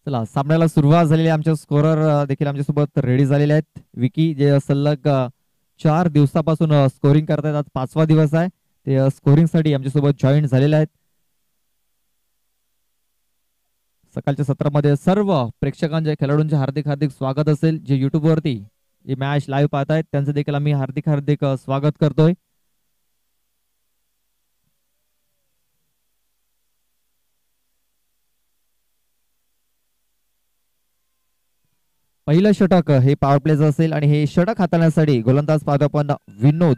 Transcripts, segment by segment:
चला सामन्याला सुरुवात झालेली आहे. आमचे स्कोरर देखील आमच्यासोबत रेडी झालेले आहेत. विकी जे सलग 4 दिवसापासून स्कोरिंग करतायत. आज 5वा दिवस आहे. ते स्कोरिंग साठी आमच्यासोबत जॉईन झालेले आहेत. सकाळच्या सत्रामध्ये सर्व प्रेक्षकांचे खेळाडूंचे हार्दिक हार्दिक स्वागत असेल. जे युट्यूब वरती ही मॅच लाईव्ह पाहतायत त्यांचं देखील आम्ही हार्दिक हार्दिक स्वागत करतोय. पहिलं षटक हे पॉवर प्लेचं असेल आणि हे षटक हाताळण्यासाठी गोलंदाज पाहतो आपण विनोद.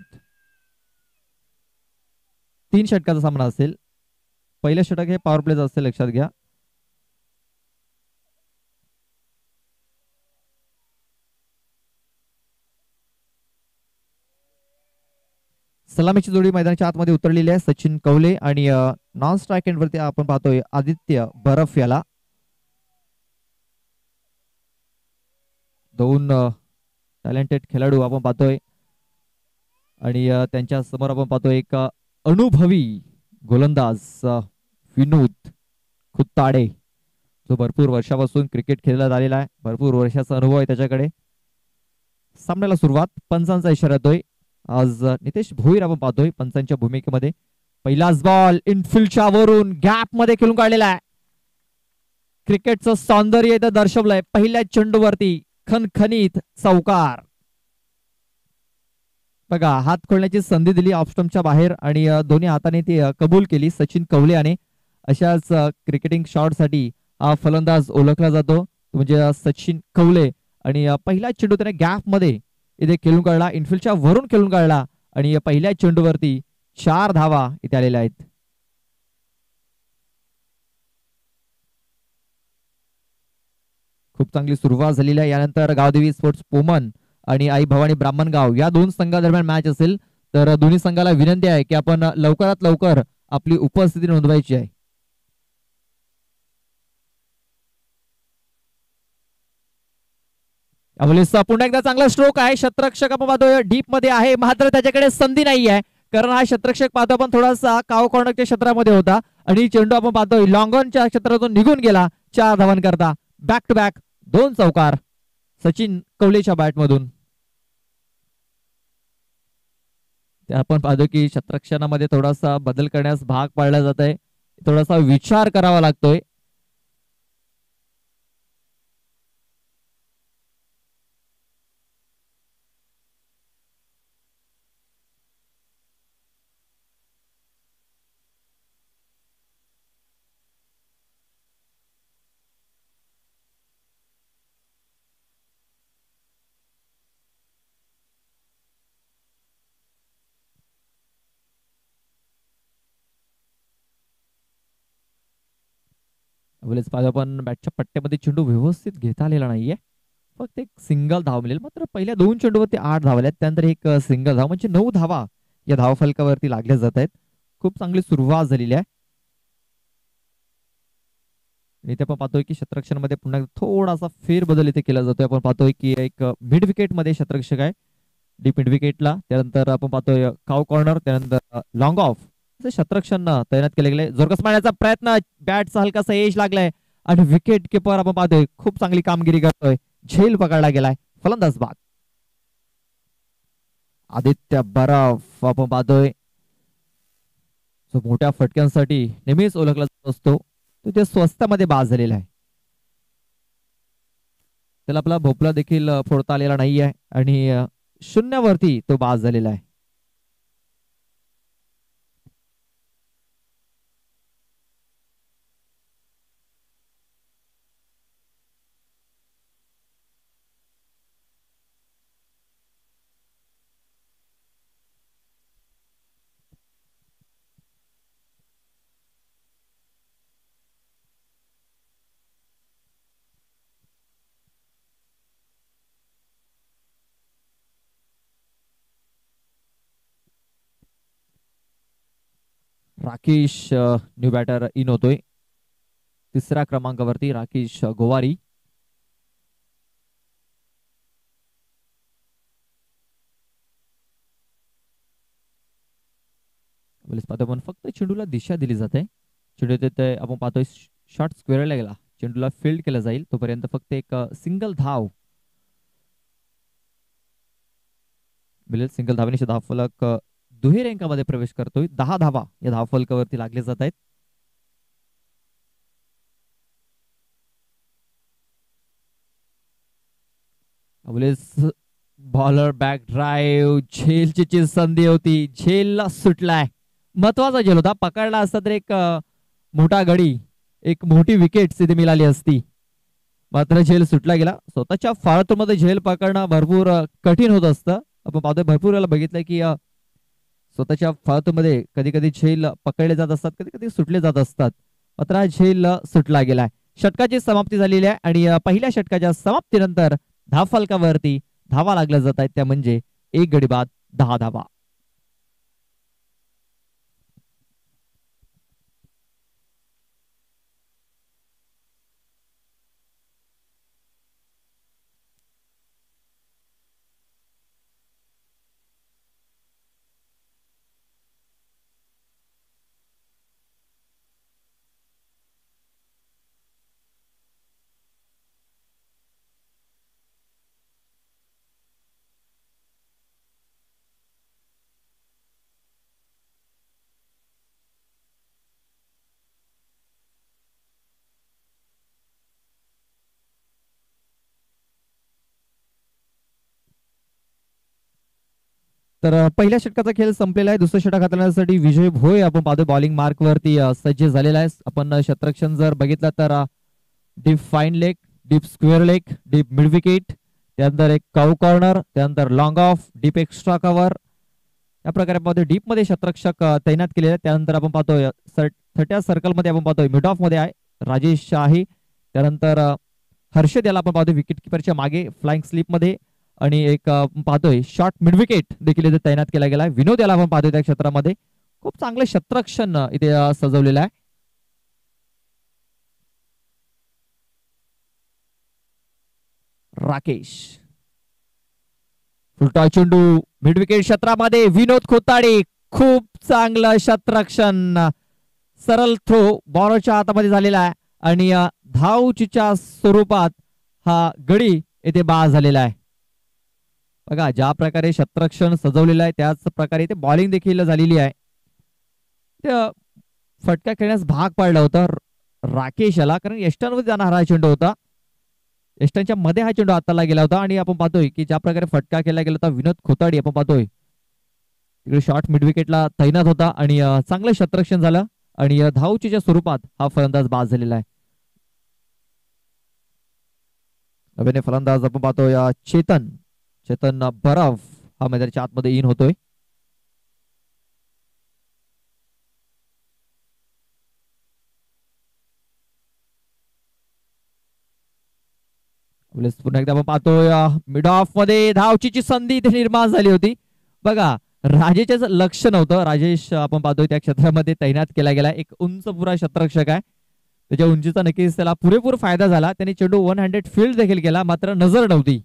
3 षटकाचा सामना असेल. पहिलं षटक हे पॉवर प्लेचं असेल, लक्षात घ्या. सलामीची जोडी मैदानाच्या आतमध्ये उतरलेली आहे. सचिन कवले आणि नॉन स्ट्राईक एंड वरती आपण पाहतोय आदित्य बरफ याला. दोन टॅलेंटेड खेळाडू आपण पाहतोय आणि त्यांच्या समोर आपण पाहतोय एक अनुभवी गोलंदाज विनोद खुत्ताडे, जो भरपूर वर्षापासून क्रिकेट खेळला झालेला आहे. भरपूर वर्षाचा अनुभव आहे त्याच्याकडे. सामन्याला सुरुवात पंचांचा इशारा येतोय. आज नितेश भोईर आपण पाहतोय पंचांच्या भूमिकेमध्ये. पहिलाच बॉल इनफिल्डच्या वरून गॅप मध्ये खेळून काढलेला आहे. क्रिकेटचं सौंदर्य इथं दर्शवलंय. पहिल्या चेंडूवरती खणखणीत चौकार. बघा, हात खोलण्याची संधी दिली ऑफस्टंपच्या बाहेर आणि दोन्ही हाताने ती कबूल केली सचिन कवले याने. अशाच क्रिकेटिंग शॉट साठी हा फलंदाज ओळखला जातो, म्हणजे सचिन कवले. आणि पहिला चेंडू त्याने गॅप मध्ये इथे खेळून काढला, इनफिल्डच्या वरून खेळून काढला आणि पहिल्या चेंडूवरती 4 धावा इथे आलेल्या आहेत. खूप चांगली सुरुवात झालेली आहे. यानंतर गावदेवी स्पोर्ट्स पोमन आणि आई भवानी ब्राह्मणगाव या 2 संघादरम्यान मॅच असेल. तर दोन्ही संघाला विनंती आहे की आपण लवकरात लवकर आपली उपस्थिती नोंदवायची आहे. पुन्हा एकदा चांगला स्ट्रोक आहे. शतरक्षक आपण पाहतोय डीप मध्ये आहे, मात्र त्याच्याकडे संधी नाही आहे. कारण हा शतरक्षक पाहतो आपण थोडासा काव कॉर्नरच्या क्षेत्रामध्ये होता आणि चेंडू आपण पाहतोय लॉंग ऑनच्या क्षेत्रातून निघून गेला. 4 धावांकरता बॅक टू बॅक 2 चौकार सचिन कवलेच्या बॅटमधून. आपण पाहतो की शतरक्षणामध्ये थोडासा बदल करण्यास भाग पाडला जात आहे. थोडासा विचार करावा लागतोय. पाहतो आपण बॅटच्या पट्ट्यामध्ये चेंडू व्यवस्थित घेता आलेला नाहीये. फक्त एक सिंगल धाव मिळेल. मात्र पहिल्या 2 चेंडूवरती 8 धावा आल्यात, त्यानंतर एक सिंगल धाव म्हणजे 9 धावा या धावफलकावरती लागल्या जात आहेत. खूप चांगली सुरुवात झालेली आहे. इथे आपण पाहतोय की शतरक्षणामध्ये पुन्हा थोडासा फेरबदल इथे केला जातोय. आपण पाहतोय की एक मिड विकेट मध्ये शतरक्षक आहे, डीप मिड विकेटला. त्यानंतर आपण पाहतोय काव कॉर्नर, त्यानंतर लॉंग ऑफ शतरक्षण तैनात केले गेले. जोरकस मारण्याचा प्रयत्न, बॅटचा हलकासा एज लागलाय आणि विकेट किपर आपण पाहतोय खूप चांगली कामगिरी करतोय. झेल पकडला गेलाय, फलंदाज बाद. आदित्य बरफ आपण पाहतोय जो मोठ्या फटक्यांसाठी नेहमीच ओळखला जात असतो, तो ते स्वस्तामध्ये बाद झालेला आहे. त्याला आपला भोपळा देखील फोडता आलेला नाहीये आणि 0वरती तो बाद झालेला आहे. राकेश न्यू बॅटर इन होतोय. 3ऱ्या क्रमांकावरती राकेश गोवारी. आपण फक्त चेंडूला दिशा दिली जाते. चेंडू तिथे आपण पाहतोय शॉट स्क्वेअरला गेला, चेंडूला फील्ड केलं जाईल तोपर्यंत फक्त एक सिंगल धाव मिळेल. सिंगल धावेने धावफलक दुहेरी अंकामध्ये प्रवेश करतोय. 10 धावा या धावफलकावरती लागले जात आहेत. बॉलर बॅक ड्राईव्ह, झेलची संधी होती, झेलला सुटलाय. महत्वाचा झेल होता, पकडला असता तर एक मोठा गडी, एक मोठी विकेट तिथे मिळाली असती, मात्र झेल सुटला गेला. स्वतःच्या फाळतूमध्ये झेल पकडणं भरपूर कठीण होत असतं. आपण पाहतोय भरपूर वेळेला बघितलंय की स्वतःच्या फाळतूमध्ये कधी कधी झेल पकडले जात असतात, कधी कधी सुटले जात असतात, मात्र हा झेल सुटला गेलाय. षटकाची समाप्ती झालेली आहे आणि पहिल्या षटकाच्या समाप्तीनंतर धावफलकावरती धावा लागल्या जात आहेत, त्या म्हणजे एक गडी बाद 10 धावा. तर पहिल्या षटकाचा खेळ संपलेला आहे. दुसरं षटक हाताळण्यासाठी विजय भोय आपण पाहतो बॉलिंग मार्क वरती सज्ज झालेला आहे. आपण शतरक्षण जर बघितलं तर deep fine leg, deep square leg, deep mid wicket, त्यानंतर एक काऊ कॉर्नर, त्यानंतर long of, deep extra cover, या प्रकारे पाहतोय डीप मध्ये शतरक्षक तैनात केलेले आहे. त्यानंतर आपण पाहतोय थर्ट्या सर्कल मध्ये आपण पाहतोय मिड ऑफ मध्ये आहे राजेश शाही, त्यानंतर हर्षद याला आपण पाहतोय विकेट किपरच्या मागे फ्लाइंग स्लिप मध्ये, आणि एक पाहतोय शॉर्ट मिड विकेट देखील इथे तैनात केला गेला आहे. विनोद याला आपण पाहतोय त्या क्षेत्रामध्ये खूप चांगले शतरक्षण इथे सजवलेलं आहे. राकेश फुलटॉ चेंडू मिड विकेट क्षेत्रामध्ये, विनोद खोताडे खूप चांगलं शतरक्षण, सरळ थ्रो बॉलरच्या हातामध्ये झालेला आहे आणि धावचीच्या स्वरूपात हा गडी येथे बाद झालेला आहे. बघा ज्या प्रकारे शतरक्षण सजवलेलं आहे त्याच प्रकारे ते बॉलिंग देखील झालेली आहे. फटका खेळण्यास भाग पाडला होता राकेश याला, कारण यष्टांमध्ये जाणारा हा चेंडू होता, यष्टांच्या मध्ये हा चेंडू हाताला गेला होता. आणि आपण पाहतोय की ज्या प्रकारे फटका खेळला गेला होता, विनोद खोताडी आपण पाहतोय तिकडे शॉर्ट मिड विकेटला तैनात होता आणि चांगलं शतरक्षण झालं आणि धावचीच्या स्वरूपात हा फलंदाज बाद झालेला आहे. नवीन फलंदाज आपण पाहतोय चेतन बरफ हा मैदानाच्या आतमध्ये इन होतोय. पुन्हा एकदा आपण पाहतोय मिड ऑफ मध्ये धावचीची संधी इथे निर्माण झाली होती. बघा राजेशच लक्ष नव्हतं, राजेश आपण पाहतोय त्या क्षेत्रामध्ये तैनात केला गेला, एक उंच पुरा शतरक्षक आहे, त्याच्या उंचीचा नक्कीच त्याला पुरेपूर फायदा झाला. त्याने चेंडू 100 फील्ड देखील केला, मात्र नजर नव्हती.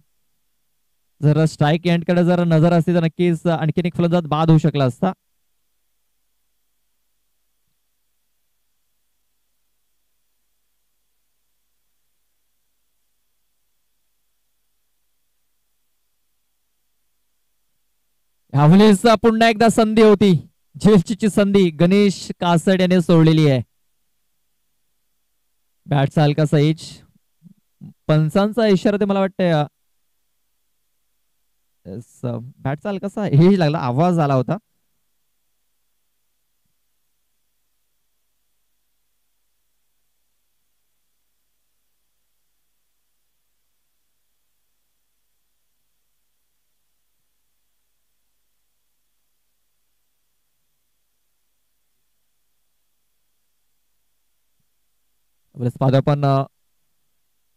जर स्ट्राईक एंडकडे जर नजर असती तर नक्कीच आणखीन एक फलंदाज बाद होऊ शकला असता. यावेळेस पुन्हा एकदा संधी होती, झेलची संधी गणेश कासड याने सोडलेली आहे. बॅटचा हलकासा एज, पंचांचा इशारा ते मला वाटतंय बॅटचा हलकासा हेज लागला, आवाज आला होता. पण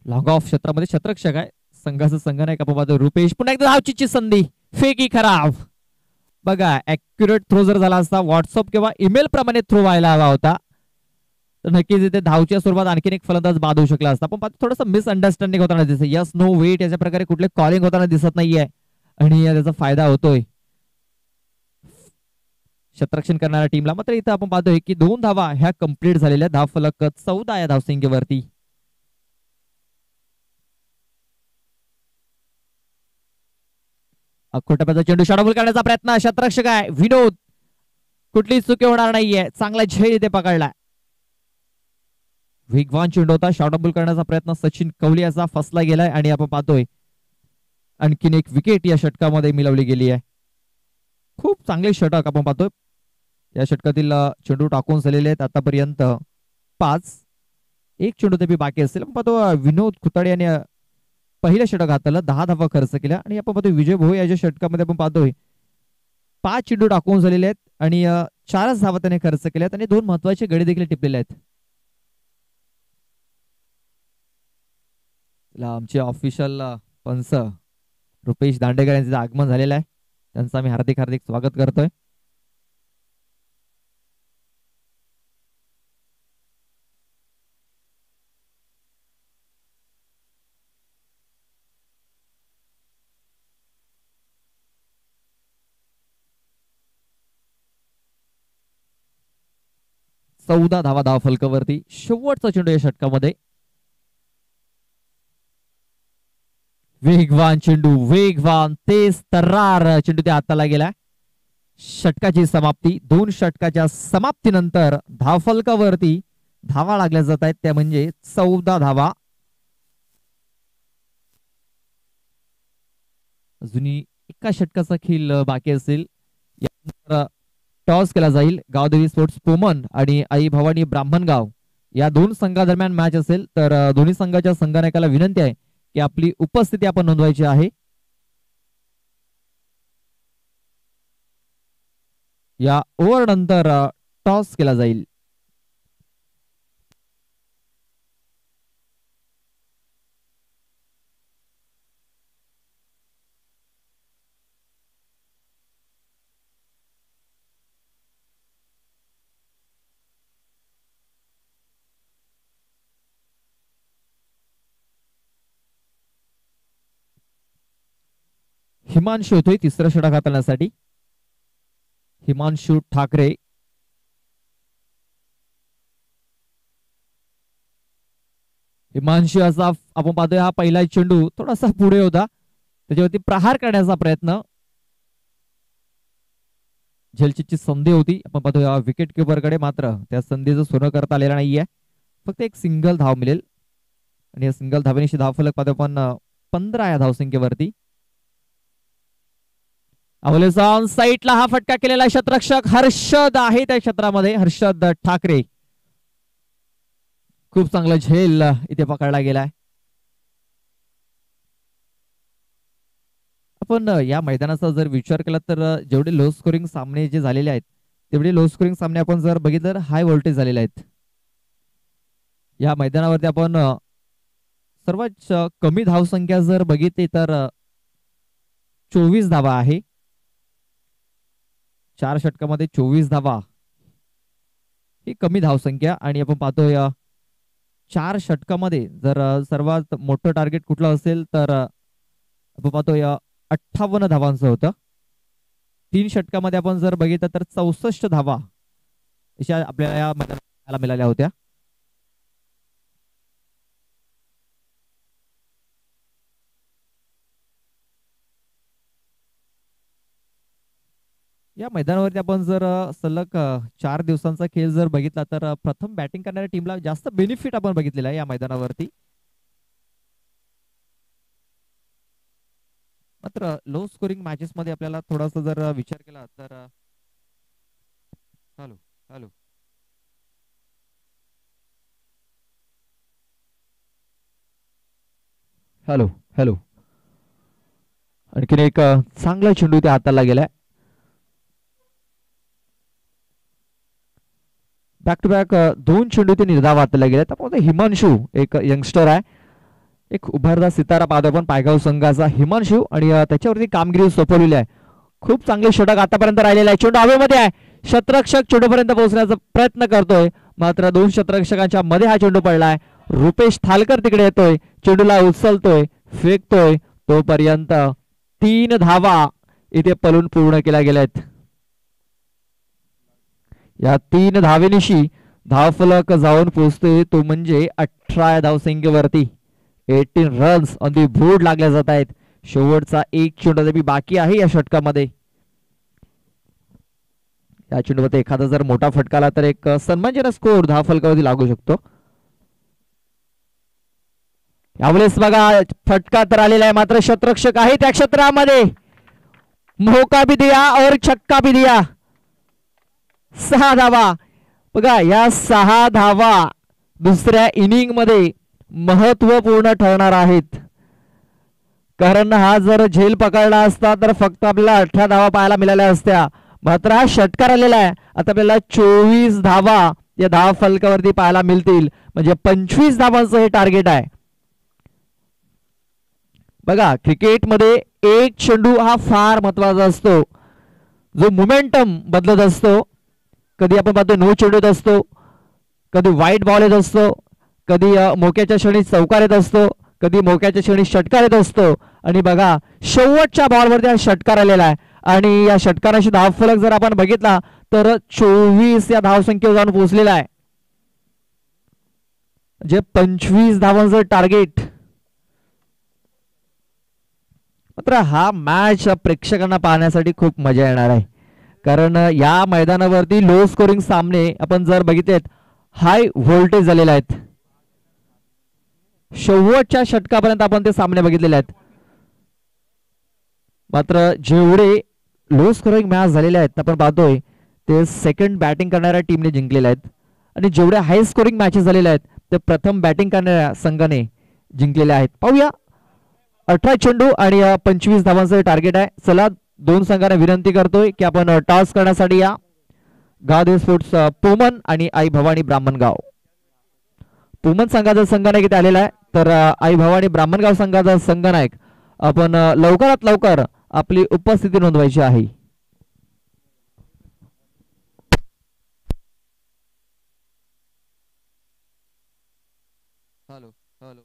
लॉंग ऑफ क्षेत्रामध्ये शतरक्षक आहे, संघाचं संघनायक आपण पाहतो रुपेश. पुन्हा एकदा धावचीची संधी, फेकी खराब. बघा ऍक्युरेट थ्रो जर झाला असता, व्हॉट्सअप किंवा ईमेल प्रमाणे थ्रो व्हायला हवा होता, तर नक्कीच इथे धावच्या स्वरूपात आणखीन एक फलंदाज बाद होऊ शकला असता. पण पाहतो थोडंसं मिसअंडरस्टँडिंग होताना दिसत, यस नो वेट याच्या प्रकारे कुठले कॉलिंग होताना दिसत नाहीये आणि त्याचा फायदा होतोय शतरक्षण करणाऱ्या टीमला. मात्र इथं आपण पाहतोय की 2 धावा ह्या कंप्लीट झालेल्या, धाव फलक 14 या धावसंख्येवरती. खोटप्याचा चेंडू शॉर्टबॉल करण्याचा प्रयत्न, शतरक्षक आहे विनोद, कुठली चुकी होणार नाहीये, चांगला झेल इथे पकडलाय. वेगवान चेंडू होता, शॉर्टबॉल करण्याचा प्रयत्न सचिन कवली याचा फसला गेलाय आणि आपण पाहतोय आणखीन एक विकेट या षटकामध्ये मिळवली गेली आहे. खूप चांगले षटक आपण पाहतोय. या षटकातील चेंडू टाकून झालेले आहेत आतापर्यंत 5. एक चेंडू तरी बाकी असेल. आपण पाहतो विनोद खुताडे यांनी पहिल्या षटक हाताला 10 धावा खर्च केल्या आणि आपण पाहतोय विजय भोई याच्या षटकामध्ये आपण पाहतोय 5 चेंडू टाकून झालेले आहेत आणि 4च धावा त्याने खर्च केल्यात आणि 2 महत्वाचे गडी देखील टिपलेले आहेत. आमचे ऑफिशियल पंच रुपेश दांडेकर यांचं आगमन झालेलं आहे, त्यांचं आम्ही हार्दिक हार्दिक स्वागत करतोय. चौदा धावा धाव फलकावरती. शेवटचा चेंडू या षटकामध्ये. वेगवान चेंडू, वेगवान तेज तर्रार चेंडू त्या हाताला गेला. षटकाची समाप्ती. 2 षटकाच्या समाप्तीनंतर धावफलकावरती धावा लागल्या जात आहेत, त्या म्हणजे 14 धावा. अजूनही एका षटकाचा खेळ बाकी असेल. यानंतर टॉस केला जाईल. गावदेवी स्पोर्ट्स पोमन आणि आई भवानी ब्राह्मणगाव या 2 संघादरम्यान मॅच असेल, तर दोन्ही संघाच्या संघनायकाला विनंती आहे की आपली उपस्थिती आपण नोंदवायची आहे. या ओव्हर नंतर टॉस केला जाईल. हिमांशू होतोय तिसरा षटक हाताळण्यासाठी. हिमांशू ठाकरे. हिमांशू असा आपण पाहतोय हा पहिला चेंडू थोडासा पुढे होता, त्याच्यावरती प्रहार करण्याचा प्रयत्न. झेलचीची संधी होती. आपण पाहतोय विकेट किपरकडे, मात्र त्या संधीचं सोनं करता आलेलं नाहीये. फक्त एक सिंगल धाव मिळेल आणि या सिंगल धावेनिशी धावफलक पाहतो आपण 15 या धावसंख्येवरती. अवलेसॉन साईटला हा फटका केलेला शतरक्षक हर्षद आहे त्या क्षेत्रामध्ये. हर्षद ठाकरे. खूप चांगला झेल इथे पकडला गेलाय. आपण या मैदानाचा जर विचार केला तर जेवढे लो स्कोरिंग सामने जे झालेले आहेत तेवढे लो स्कोरिंग सामने आपण जर बघितलं तर हाय व्होल्टेज झालेले आहेत. या मैदानावरती आपण सर्वात कमी धावसंख्या जर बघितली तर 24 धावा आहे. 4 षटकामध्ये 24 धावा ही कमी धावसंख्या. आणि आपण पाहतोय 4 षटकामध्ये जर सर्वात मोठं टार्गेट कुठलं असेल तर आपण पाहतोय 58 धावांचं होतं. 3 षटकामध्ये आपण जर बघितलं तर 64 धावा अशा आपल्याला या मैदानाला मिळाल्या होत्या. या मैदानावरती आपण जर सलग 4 दिवसांचा खेळ जर बघितला तर प्रथम बॅटिंग करणाऱ्या टीमला जास्त बेनिफिट आपण बघितलेला आहे या मैदानावरती. मात्र लो स्कोरिंग मॅचेस मध्ये आपल्याला थोडासा जर विचार केला तर हॅलो हॅलो हॅलो हॅलो आणखीन एक चांगला चेंडू त्या हाताला गेलाय. बॅक टू बॅक 2 चेंडू ते निर्धाव हाताला गेले. आपण हिमांशू एक यंगस्टर आहे, एक उभरदा सितारा पाहतो आपण पायगाव संघाचा हिमांशू, आणि त्याच्यावरती कामगिरी सोपवलेली आहे. खूप चांगले षटक आतापर्यंत राहिलेले आहे. चेंडू हवेमध्ये आहे. शतरक्षक चेंडूपर्यंत पोहोचण्याचा प्रयत्न करतोय, मात्र 2 शतरक्षकांच्या मध्ये हा चेंडू पडलाय. रुपेश थालकर तिकडे येतोय, चेंडूला उचलतोय, फेकतोय, तोपर्यंत 3 धावा इथे पलून पूर्ण केल्या गेल्यात. या 3 धावेनिशी धावफलक जाऊन पोहोचतोय तो म्हणजे 18 धावसंख्येवरती. 18 रन्स ऑन दी बोर्ड लागल्या जात आहेत. शेवटचा एक चेंडू तरी बाकी आहे या षटकामध्ये. या चेंडूमध्ये एखादा जर मोठा फटका आला तर एक सन्मानजनक स्कोर धाव फलकावरती लागू शकतो. यावेळेस बघा फटका तर आलेला आहे, मात्र शतरक्षक आहे त्या क्षेत्रामध्ये. मौका भी दिया और छक्का भी दिया. 6 धावा. बघा या 6 धावा दुसऱ्या इनिंग मध्ये महत्वपूर्ण ठरणार आहेत. कारण हा जर झेल पकडला असता तर फक्त आपल्याला 18 धावा पाहायला मिळाल्या असत्या. मात्र हा षटकार आलेला आहे. आता आपल्याला 24 धावा या धाव फलकावरती पाहायला मिळतील. म्हणजे 25 धावांचं हे टार्गेट आहे. बघा क्रिकेटमध्ये एक चेंडू हा फार महत्वाचा असतो, जो मोमेंटम बदलत असतो. कधी आपण पाहतो नो चेंडू येत असतो, कधी वाईट बॉल येत असतो, कधी मोक्याच्या क्षणी चौकार येत असतो, कधी मोक्याच्या क्षणी षटकार येत असतो. आणि बघा शेवटच्या बॉलवरती हा षटकार आलेला आहे. आणि या षटकाराशी धावफलक जर आपण बघितला तर 24 या धावसंख्येवर जाऊन पोहोचलेला आहे. म्हणजे 25 धावांचं टार्गेट. मात्र हा मॅच प्रेक्षकांना पाहण्यासाठी खूप मजा येणार आहे. कारण या मैदानावरती लो स्कोरिंग सामने आपण जर बघितलेत हाय व्होल्टेज झालेले आहेत. शेवटच्या षटकापर्यंत आपण ते सामने बघितलेले आहेत. मात्र जेवढे लो स्कोरिंग मॅच झालेले आहेत आपण पाहतोय ते सेकंड बॅटिंग करणाऱ्या टीमने जिंकलेले आहेत. आणि जेवढे हाय स्कोरिंग मॅचेस झालेले आहेत ते प्रथम बॅटिंग करणाऱ्या संघाने जिंकलेले आहेत. पाहूया 18 चेंडू आणि 25 धावांचं टार्गेट आहे. चला दोन संघांना विनंती करतोय की आपण टॉस करण्यासाठी या. गावदेव स्पोर्ट्स पोमन आणि आई भवानी ब्राह्मणगाव. पोमन संघाचा संघनायक इथे आलेला आहे, तर आई भवानी ब्राह्मणगाव संघाचा संघनायक आपण लवकरात लवकर आपली उपस्थिती नोंदवायची आहे. Hello hello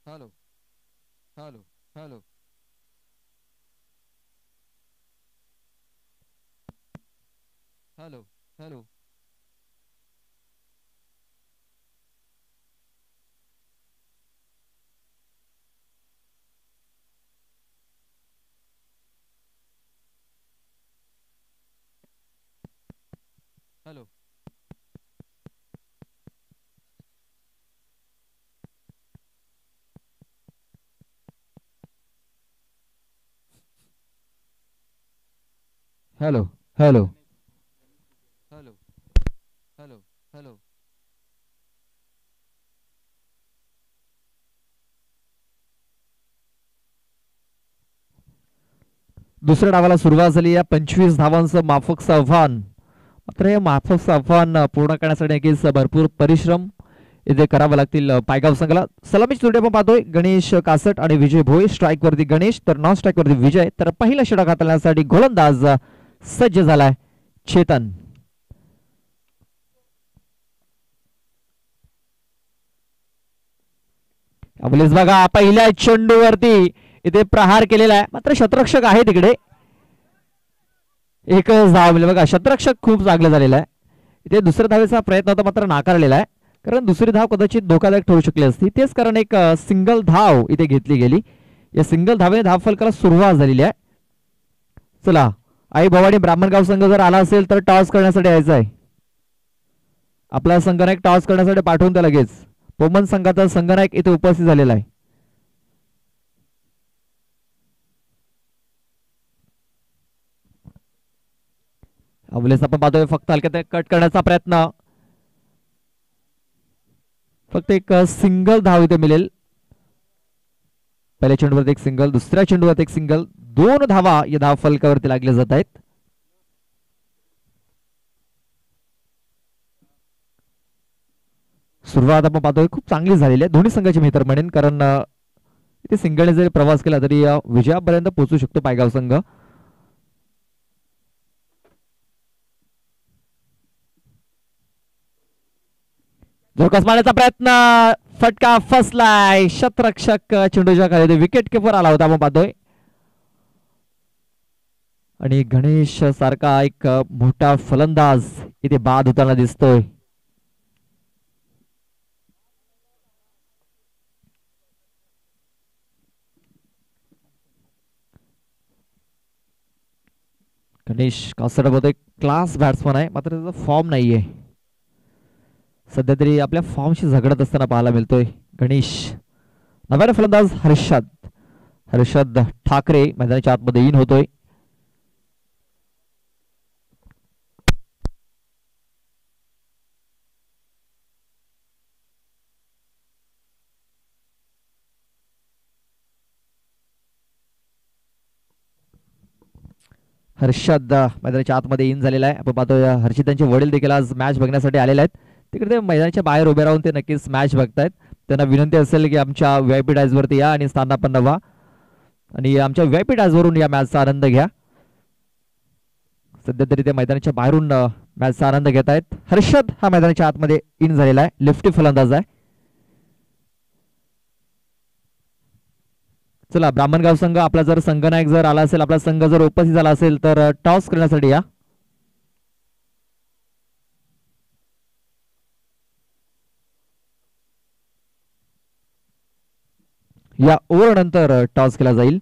hello hello hello hello hello hello hello hello hello hello hello दुसऱ्या डावाला सुरुवात झाली. या 25 धावांचं माफकचं आव्हान. मात्र हे माफकचं आव्हान पूर्ण करण्यासाठी नक्कीच भरपूर परिश्रम इथे करावं लागतील पायगाव संघाला. सलामीची जोडी आपण पाहतोय गणेश कासट आणि विजय भोई. स्ट्राईक वरती गणेश तर नॉन स्ट्राईक वरती विजय. तर पहिला षटक हाताळण्यासाठी गोलंदाज सज्ज झालाय चेतन. बघा पहिल्या चेंडूवरती इथे प्रहार केलेला आहे. मात्र शतरक्षक आहे तिकडे. एकच धाव मिळेल. बघा शतरक्षक खूप चांगलं झालेला आहे. इथे दुसऱ्या धावेचा प्रयत्न होता मात्र नाकारलेला आहे. कारण दुसरी धाव कदाचित धोकादायक ठरू शकली असती. तेच कारण एक सिंगल धाव इथे घेतली गेली. या सिंगल धावेने धाव फलकाला सुरुवात झालेली आहे. चला, आई भवानी ब्राह्मणगाव संघ जर आला असेल तर टॉस करण्यासाठी यायचा आहे. आपला संघनायक टॉस करण्यासाठी पाठवून त्या लगेच. पोमन संघाचा संघनायक इथे उपस्थित झालेला आहे. अवलेस आपण पाहतोय फक्त हलक्यात कट करण्याचा प्रयत्न. फक्त एक सिंगल धाव इथे मिळेल. पहिल्या चेंडूवरती एक सिंगल, दुसऱ्या चेंडूवरती एक सिंगल, 2 धावा या धाव फलकावरती लागल्या जात आहेत. सुरुवात आपण पाहतोय खूप चांगली झालेली आहे दोन्ही संघाची मी तर म्हणेन. कारण इथे सिंगलने जरी प्रवास केला तरी विजयापर्यंत पोहोचू शकतो पायगाव संघ. जोरकस मारण्याचा प्रयत्न, फटका फसलाय. शतरक्षक चेंडूच्या खाली विकेट किपर आला होता आपण पाहतोय. आणि गणेश सारखा एक मोठा फलंदाज इथे बाद होताना दिसतोय. गणेश कासरबद्दल एक क्लास बॅट्समन आहे, मात्र त्याचा फॉर्म नाहीये. सध्या तरी आपल्या फॉर्मशी झगडत असताना पाहायला मिळतोय गणेश. नव्याने फलंदाज हर्षद ठाकरे मैदानाच्या आतमध्ये इन होतोय. हर्षद मैदानाच्या आतमध्ये इन झालेला आहे. आपण पाहतोय हर्षितांचे वडील देखील आज मॅच बघण्यासाठी आलेले आहेत. तिकडे ते मैदानाच्या बाहेर उभे राहून ते नक्कीच मॅच बघतायत. त्यांना विनंती असेल की आमच्या VIP डायजवरती या आणि स्थानापन्न व्हा आणि आमच्या VIP डायजवरून या मॅचचा आनंद घ्या. सध्या तरी ते मैदानाच्या बाहेरून मॅचचा आनंद घेत आहेत. हर्षद हा मैदानाच्या आतमध्ये इन झालेला आहे, लेफ्टी फलंदाज आहे. चला, ब्राह्मणगाव संघ आपला जर संघनायक जर आला असेल, आपला संघ जर उपस्थित झाला असेल तर टॉस करण्यासाठी या. या ओव्हर नंतर टॉस केला जाईल.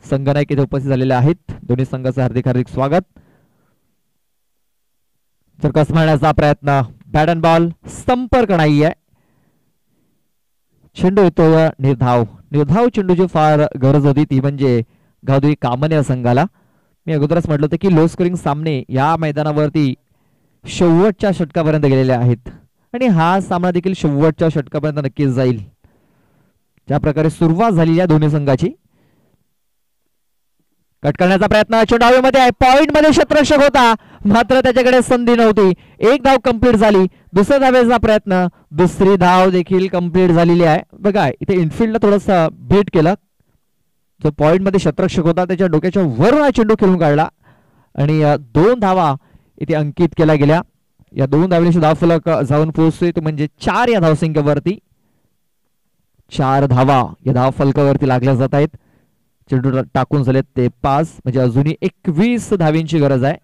संघनायक इथे उपस्थित झालेले आहेत. दोन्ही संघाचं हार्दिक हार्दिक स्वागत. जर कस मारण्याचा प्रयत्न, बॅट अँड बॉल, संपर्क नाहीये. चेंडू येतोय निर्धाव चेंडूची फार गरज होती, ती म्हणजे गावदेवी कामने या संघाला. मी अगोदरच म्हटलं होतं की लो स्कोरिंग सामने या मैदानावरती शेवटच्या षटकापर्यंत गेलेले आहेत आणि हा सामना देखील शेवटच्या षटकापर्यंत नक्कीच जाईल. ज्या प्रकारे सुरुवात झाली या दोन्ही संघाची. कट करण्याचा प्रयत्न, चेंडू हवेमध्ये आहे, पॉइंट मध्ये क्षेत्ररक्षक होता मात्र त्याच्याकडे संधी नव्हती. एक धाव कंप्लीट झाली. दुसऱ्या धावेचा प्रयत्न, दुसरी धाव देखील कंप्लीट झालेली आहे. बघा इथे इनफिल्डला थोडस बीट केलं. जो पॉइंट मध्ये क्षेत्ररक्षक होता त्याच्या डोक्याच्या वरून हा चेंडू खेळून काढला आणि 2 धावा इथे अंकित केल्या गेल्या. या 2 धावांची धावफलक जाऊन पोहोचतोय तो म्हणजे 4 या धावसंख्येवरती. 4 धावा या धावफलकावरती लागल्या जात आहेत. चेंडू टाकून झालेत ते 5, म्हणजे अजूनही 21 धावींची गरज आहे.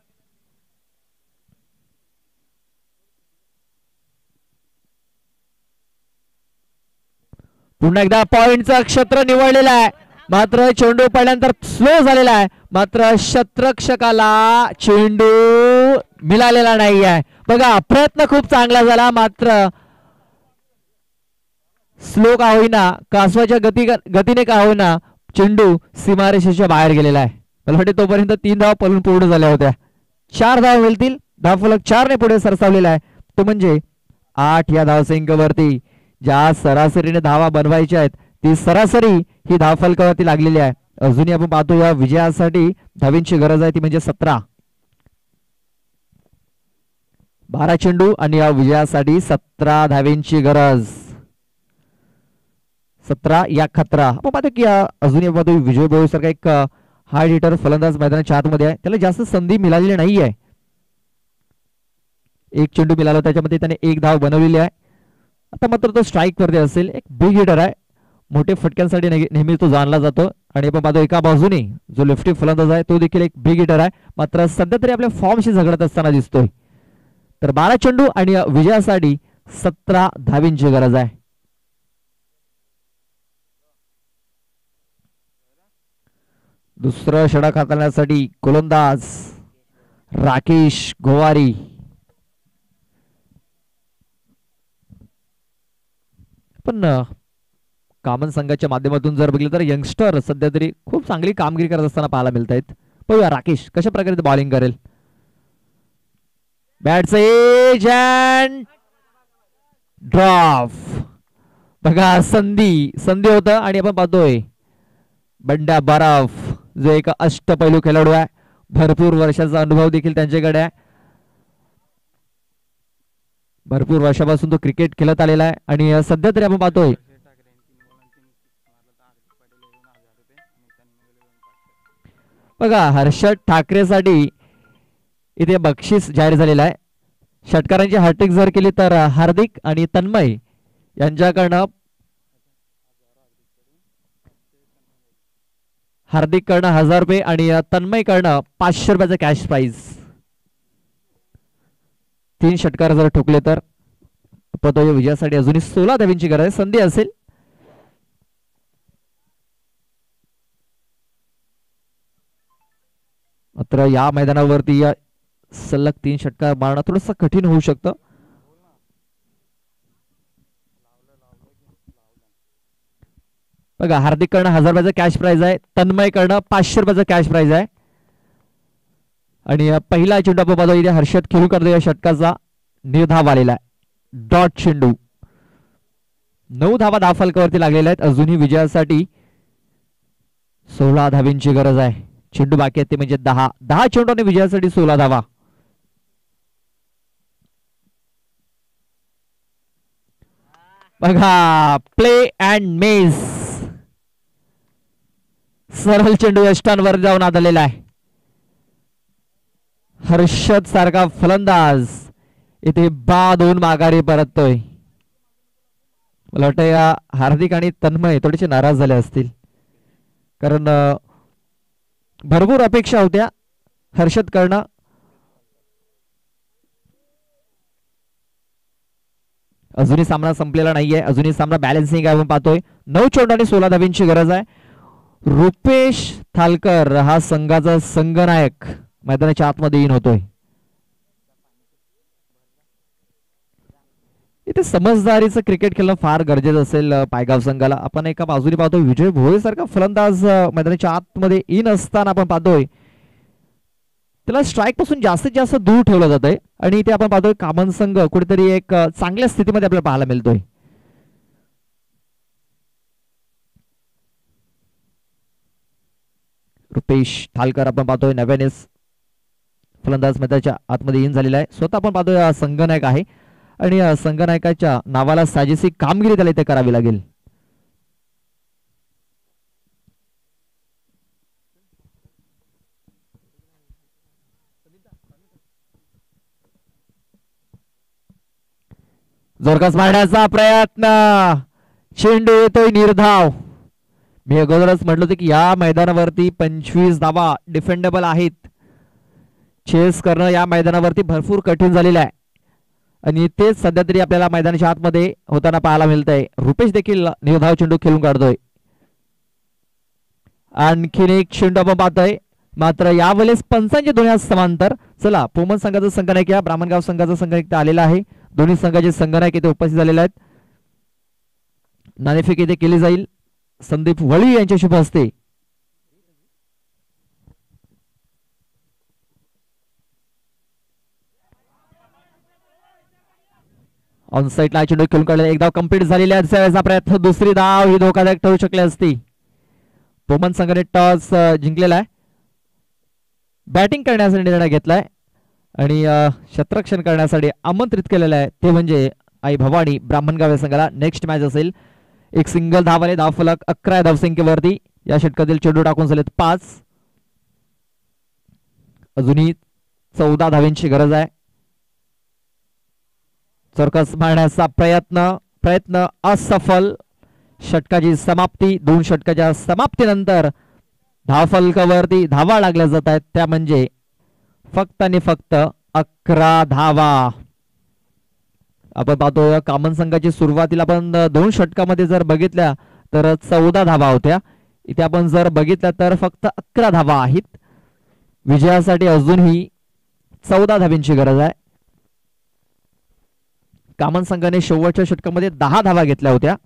पुन्हा एकदा पॉइंटचा क्षेत्र निवडलेला आहे मात्र चेंडू पडल्यानंतर स्लो झालेला आहे. मात्र क्षेत्ररक्षकाला चेंडू मिळालेला नाही आहे. बघा प्रयत्न खूप चांगला झाला मात्र स्लो का होईना, कासवाच्या गतीने का होईना चेंडू सीमारेषेच्या बाहेर गेलेला आहे. मला वाटते तोपर्यंत 3 धावा पळून पूर्ण झाल्या होत्या. 4 धावा मिळतील. धावफलक 4 ने पुढे सरसावलेला आहे. तो म्हणजे 8 या धावसंख्येवरती ज्या सरासरीने धावा बनवायच्या आहेत ती सरासरी ही धावफलकावरती लागलेली आहे. अजूनही आपण पाहतो या विजयासाठी धावींची गरज आहे ती म्हणजे 17. 12 चेंडू आणि या विजयासाठी 17 धावींची गरज. 17 या 11. आपण पाहतो की अजूनही पाहतो विजय भाऊ सारखा एक हार्ड हिटर फलंदाज मैदानाच्या आतमध्ये आहे. त्याला जास्त संधी मिळालेली नाहीये. एक चेंडू मिळाला त्याच्यामध्ये त्याने 1 धाव बनवलेली आहे. आता मात्र तो स्ट्राईक वरती असेल. एक बिग हिटर आहे, मोठे फटक्यांसाठी नेहमी तो जाणला जातो आणि आपण पाहतो एका बाजूने जो लेफ्टी फलंदाज आहे तो देखील एक बिग हिटर आहे मात्र सध्या तरी आपल्या फॉर्मशी झगडत असताना दिसतोय. तर 12 चेंडू आणि विजयासाठी 17 धावींची गरज आहे. दुसरं षटक हाताळण्यासाठी गोलंदाज राकेश गोवारी. पण कामन संघाच्या माध्यमातून जर बघितलं तर यंगस्टर सध्या तरी खूप चांगली कामगिरी करत असताना पाहायला मिळत आहेत. बघूया राकेश कशा प्रकारे बॉलिंग करेल. बॅटचं एज अँड ड्रॉप. बघा संधी होतं आणि आपण पाहतोय बंड्या बराफ जो एक अष्टपैलू खेळाडू आहे. भरपूर वर्षाचा अनुभव देखील त्यांच्याकडे आहे. भरपूर वर्षापासून तो क्रिकेट खेळत आलेला आहे आणि सध्या तरी आपण पाहतोय बघा हर्षद ठाकरेसाठी इथे बक्षीस जाहीर झालेलं आहे. षटकारांची हॅट्रिक जर केली तर हार्दिक आणि तन्मय यांच्याकडनं हार्दिक कडनं 1000 रुपये आणि तन्मय कडनं 500 रुपयाचं कॅश प्राइज. 3 षटकार जर ठोकले तर पदवी विजयासाठी अजूनही 16 धावींची गरज आहे. संधी असेल मात्र या मैदानावरती या सलग 3 षटकार मारणं थोडस कठीण होऊ शकतं. बघा हार्दिक कडनं 1000 रुपयाचं कॅश प्राइज आहे. तन्मय कडनं 500 रुपयाचं कॅश प्राइज आहे. आणि पहिला चेंडू आपण पाहतो इथे हर्षद खेळूकर या षटकाचा निर्धाव आलेला आहे. डॉट चेंडू 9 धावा फलकावरती लागलेल्या आहेत. अजूनही विजयासाठी 16 धावींची गरज आहे. चेंडू बाकी आहेत ते म्हणजे 10 चेंडूने विजयासाठी 16 धावा. बघा प्ले अँड मेस सरळ चेंडू यष्टांवर जाऊन आदळलेला आहे. हर्षद सारखा फलंदाज इथे बाद होऊन माघारी परततोय. मला वाटतं या हार्दिक आणि तन्मय थोडेसे नाराज झाले असतील कारण भरपूर अपेक्षा होत्या हर्षद कडनं. अजूनही सामना संपलेला नाहीये. अजूनही सामना बॅलन्सिंग आहे. आपण पाहतोय 9 चेंडू आणि 16 धावींची गरज आहे. रुपेश थालकर हा संघाचा संघनायक मैदानाच्या आतमध्ये येऊन होतोय. इथे समजदारीचं क्रिकेट खेळणं फार गरजेचं असेल पायगाव संघाला. आपण एका बाजूने पाहतोय विजय भोळे सारखा फलंदाज मैदानाच्या आतमध्ये इन असताना आपण पाहतोय त्याला स्ट्राईक पासून जास्तीत जास्त दूर ठेवलं जात आहे आणि इथे आपण पाहतोय कामन संघ कुठेतरी एक चांगल्या स्थितीमध्ये आपल्याला पाहायला मिळतोय. रुपेश ठालकर आपण पाहतोय नव्याने फलंदाज मैदानाच्या आतमध्ये इन झालेला आहे. स्वतः आपण पाहतोय संघनायक आहे आणि संघनायकाच्या नावाला साजेशी कामगिरी त्याला इथे करावी लागेल. जोरकस मारण्याचा प्रयत्न चेंडू येतोय निर्धाव. मी अगोदरच म्हटलं होतं की या मैदानावरती 25 धावा डिफेंडेबल आहेत. चेस करणं या मैदानावरती भरपूर कठीण झालेलं आहे आणि तेच सध्या तरी आपल्याला मैदानाच्या आतमध्ये होताना पाहायला मिळतंय. रुपेश देखील निर्धाव चेंडू खेळून काढतोय. आणखीन एक चेंडू आपण पाहतोय मात्र यावेळेस पंचांच्या दोन्ही समांतर. चला पोमन संघाचा संघनायक या ब्राह्मणगाव संघाचा संघनायक आलेला आहे. दोन्ही संघाचे संघनायक इथे उपस्थित झालेले आहेत. नाणेफेक इथे केली जाईल संदीप वळी यांच्या शुभ हस्ते. ऑन साइडला चेंडू खेळून काढला. एक धाव कंप्लीट झालेली आहे. त्यावेळेचा प्रयत्न दुसरी धाव ही धोकादायक ठरू शकली असती. पोमन संघाने टॉस जिंकलेला आहे. बॅटिंग करण्यासाठी निर्णय घेतलाय आणि क्षेत्ररक्षण करण्यासाठी आमंत्रित केलेलं आहे ते म्हणजे आई भवानी ब्राह्मणगाव या संघाला. नेक्स्ट मॅच असेल. एक सिंगल धावाले धाव फलक 11 धावसंख्येवरती. या षटकातील चेंडू टाकून झालेत 5. अजूनही 14 धावांची गरज आहे. चौरकस मारण्याचा प्रयत्न असफल. षटकाची समाप्ती. 2 षटकाच्या समाप्तीनंतर धावफलकावरती धावा लागल्या जात आहेत त्या म्हणजे फक्त आणि फक्त 11 धावा. आपण पाहतो कामन संघाची सुरुवातीला आपण 2 षटकामध्ये जर बघितल्या तर 14 धावा होत्या. इथे आपण जर बघितल्या तर फक्त 11 धावा आहेत. विजयासाठी अजूनही 14 धावांची गरज आहे. कामन संघाने शेवटच्या षटकामध्ये 10 धावा घेतल्या होत्या.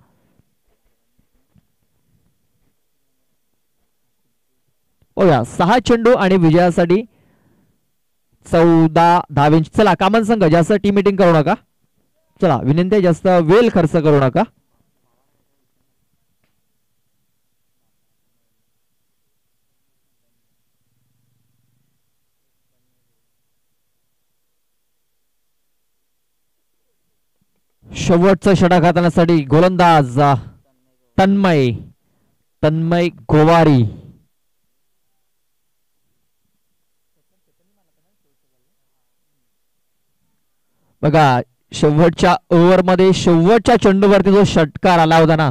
या 6 चेंडू आणि विजयासाठी 14 धावांची. चला कामन संघ जास्त टीम मीटिंग करू नका. चला विनंती, जास्त वेळ खर्च करू नका. शेवटचा षटक हाताळण्यासाठी गोलंदाज तन्मय गोवारी. बघा शेवटच्या ओव्हरमध्ये शेवटच्या चेंडूवरती जो षटकार आला होता ना,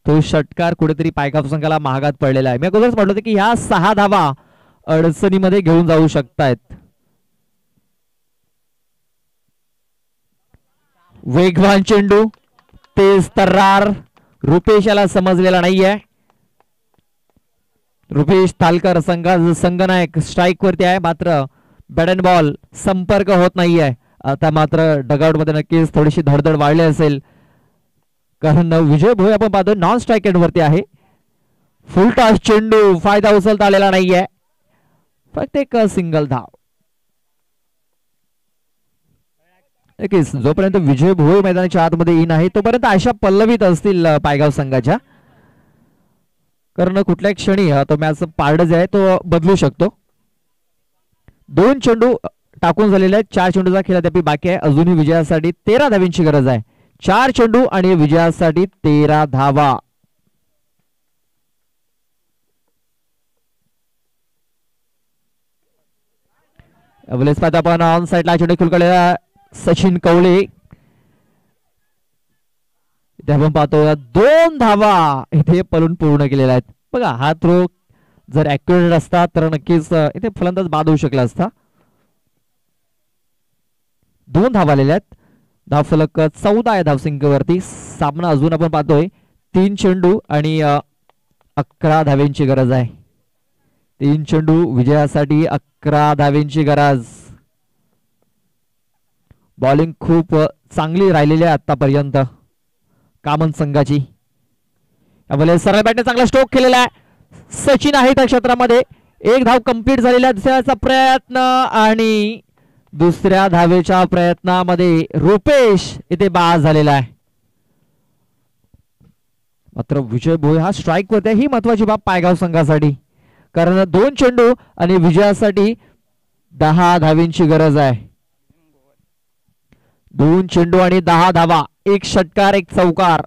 तो षटकार कुठेतरी पायगाव संघाला महागात पडलेला आहे. मी अगोदरच म्हटलं होतं की ह्या 6 धावा अडचणीमध्ये घेऊन जाऊ शकतायत. वेगवान चेंडू, तेज तर्रार. रुपेश याला समजलेला नाहीये. रुपेश तालकर संघनायक स्ट्राईक वरती आहे, मात्र बॅट अँड बॉल संपर्क होत नाहीये. आता मात्र डगआउट मध्ये नक्कीच थोडीशी धडधड वाढली असेल, कारण विजय भोई आपण पाहतो नॉन स्ट्राईक एंड वरती आहे. फुल टॉस चेंडू, फायदा उचलता आलेला नाहीये, फक्त एक सिंगल धाव. नक्कीच जोपर्यंत विजय भोई मैदानाच्या आतमध्ये येई नाही तोपर्यंत आशा पल्लवीत असतील पायगाव संघाच्या, कारण कुठल्या क्षणी तो मॅच पारड जे आहे तो बदलू शकतो. 2 चेंडू टाकून झालेले आहेत. 4 चेंडूचा खेळ अद्याप बाकी आहे. अजूनही विजयासाठी 13 धावांची गरज आहे. 4 चेंडू आणि विजयासाठी 13 धावा. अवलेस पाहता आपण ऑन साइडला चेंडू खेळलेला सचिन कवळे. इथे आपण पाहतो 2 धावा इथे पलून पूर्ण केलेल्या आहेत. बघा हा थ्रो जर ऍक्युरेट असता तर नक्कीच इथे फलंदाज बाद होऊ शकला असता. 2 धावा आलेल्या आहेत. धावफलक 14 आहे धावसंख्येवरती. सामना अजून आपण पाहतोय 3 चेंडू आणि 11 धाव्यांची गरज आहे. 3 चेंडू विजयासाठी 11 धाव्यांची गरज. बॉलिंग खूप चांगली राहिलेली आहे आतापर्यंत कामन संघाची. सरळ बॅटने चांगला स्ट्रोक केलेला आहे. सचिन आहे त्या क्षेत्रामध्ये. 1 धाव कंप्लीट झालेला. दुसऱ्याचा प्रयत्न आणि दुसऱ्या धावेच्या प्रयत्नामध्ये रुपेश इथे बाद झालेला आहे. मात्र विजय भोई हा स्ट्राईक वरती ही महत्वाची बाब पायगाव संघासाठी, कारण 2 चेंडू आणि विजयासाठी 10 धावींची गरज आहे. 2 चेंडू आणि 10 धावा. 1 षटकार 1 चौकार.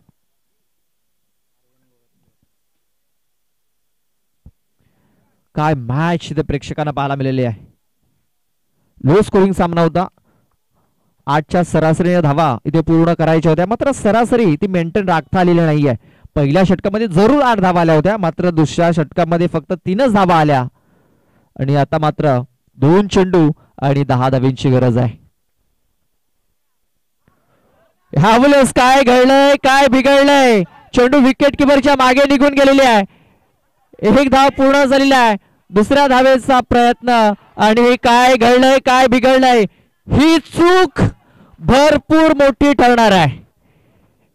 काय मॅच इथे प्रेक्षकांना पाहायला मिळाली आहे. लो स्कोरिंग सामना होता. 8च्या सरासरी धावा इथे पूर्ण करायच्या होत्या, मात्र सरासरी ती मेंटेन राखता आलेली नाहीये. पहिल्या षटकामध्ये जरूर 8 धावा आल्या होत्या, मात्र दुसऱ्या षटकामध्ये फक्त 3च धावा आल्या. आणि आता मात्र 2 चेंडू आणि 10 धावींची गरज आहे. ह्यावेळेस काय घडलंय, काय बिघडलंय? चेंडू विकेट किपरच्या मागे निघून गेलेली आहे. 1 धाव पूर्ण झालेली आहे. दुसऱ्या धावेचा प्रयत्न आणि काय घडलंय, काय बिघडलंय? ही चूक भरपूर मोठी ठरणार आहे.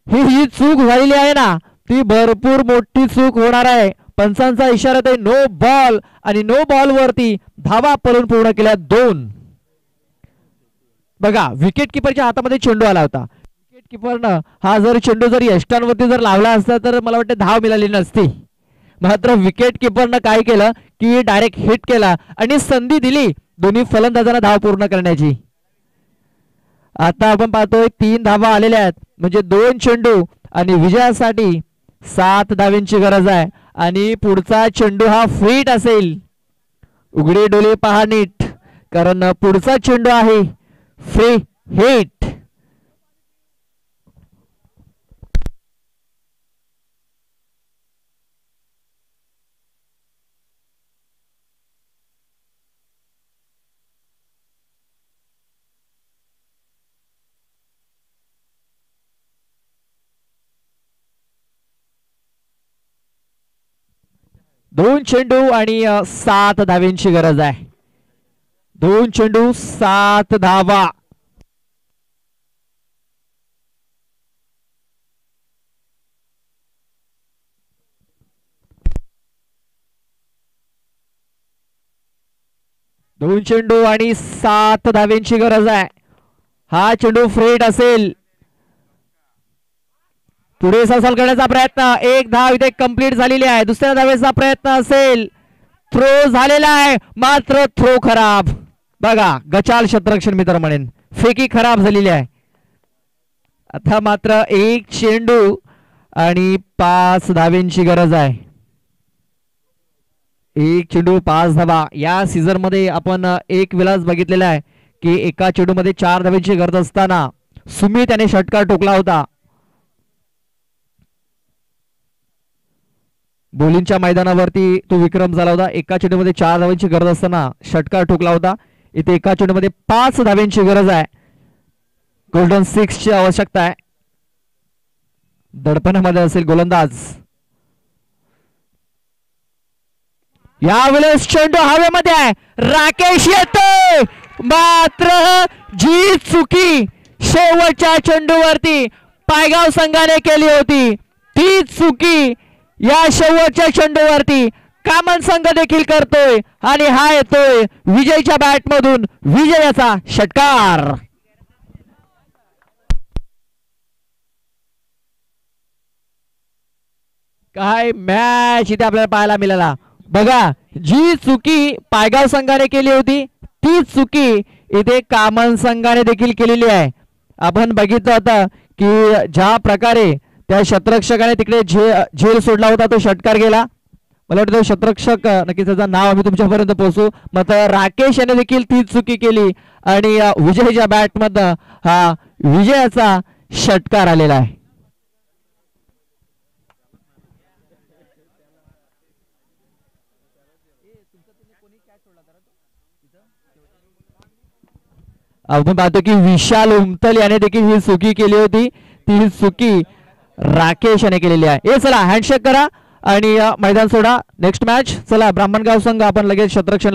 ही चूक झालेली आहे ना, ती भरपूर मोठी चूक होणार आहे. पंचांचा इशारा आहे नो बॉल, आणि नो बॉल वरती धावा पळून पूर्ण केल्या 2. बघा विकेट किपरच्या हातामध्ये चेंडू आला होता. विकेट किपरनं हा जर चेंडू जर यष्टांवरती जर लावला असता तर मला वाटतं धाव मिळाली नसती. मात्र विकेट किपरनं काय केलं की डायरेक्ट हिट केला आणि संधी दिली दोन्ही फलंदाजांना धाव पूर्ण करण्याची. आता आपण पाहतोय 3 धावा आलेल्या आहेत, म्हणजे 2 चेंडू आणि विजयासाठी 7 धावांची गरज आहे. आणि पुढचा चेंडू हा फ्रीट असेल. उघडे डोळे पहा नीट, कारण पुढचा चेंडू आहे फ्री हिट. 2 चेंडू आणि 7 धावांची गरज आहे. 2 चेंडू 7 धावा. दोन चेंडू आणि 7 धावांची गरज आहे. हा चेंडू फ्रेट असेल. पुढे सरसाल करण्याचा प्रयत्न. एक धाव इथे कंप्लीट झालेली आहे. दुसऱ्या धावेचा प्रयत्न असेल. थ्रो झालेला आहे मात्र थ्रो खराब. बघा गचाल क्षेत्ररक्षण मित्र म्हणेन फेकी खराब झालेली आहे. आता मात्र एक चेंडू आणि 5 धावांची गरज आहे. एक चेंडू 5 धावा. या सीझन मध्ये आपण एक विलास बघितलेला आहे की एका चेंडू मध्ये 4 धावांची गरज असताना सुमित याने षटकार ठोकला होता. बोलिंगच्या मैदानावरती तो विक्रम झाला होता. एका चेंडूमध्ये 4 धावांची गरज असताना षटकार ठोकला होता. इथे एका चेंडूमध्ये 5 धावांची गरज आहे. गोल्डन 6 ची आवश्यकता आहे. दडपणामध्ये असेल गोलंदाज. यावेळेस चेंडू हवेमध्ये आहे. राकेश येतोय मात्र जी चुकी शेवटच्या चेंडूवरती पायगाव संघाने केली होती ती चुकी या शेवटच्या चेंडूवरती कामन संघ देखील करतोय आणि हा येतोय विजयच्या बॅट मधून विजयाचा षटकार. काय मॅच इथे आपल्याला पाहायला मिळाला. बघा जी चुकी पायगाव संघाने केली होती ती चुकी इथे कामन संघाने देखील केलेली आहे. आपण बघितलं होतं की ज्या प्रकारे त्या क्षेत्ररक्षकाने तिकडे झेल सोडला होता तो षटकार गेला. मला वाटतं क्षेत्ररक्षक नक्कीच त्याचं नाव आम्ही तुमच्यापर्यंत पोहोचू. मात्र राकेश याने देखील ती चुकी केली आणि विजयच्या बॅट मधनं हा विजयाचा षटकार आलेला आहे. आपण पाहतो की विशाल उमतल याने देखील ही चुकी केली होती. ती चुकी राकेश याने केलेली आहे. हे चला हँडशेक करा आणि मैदान सोडा. नेक्स्ट मॅच चला ब्राह्मणगाव संघ आपण लगेच क्षेत्ररक्षण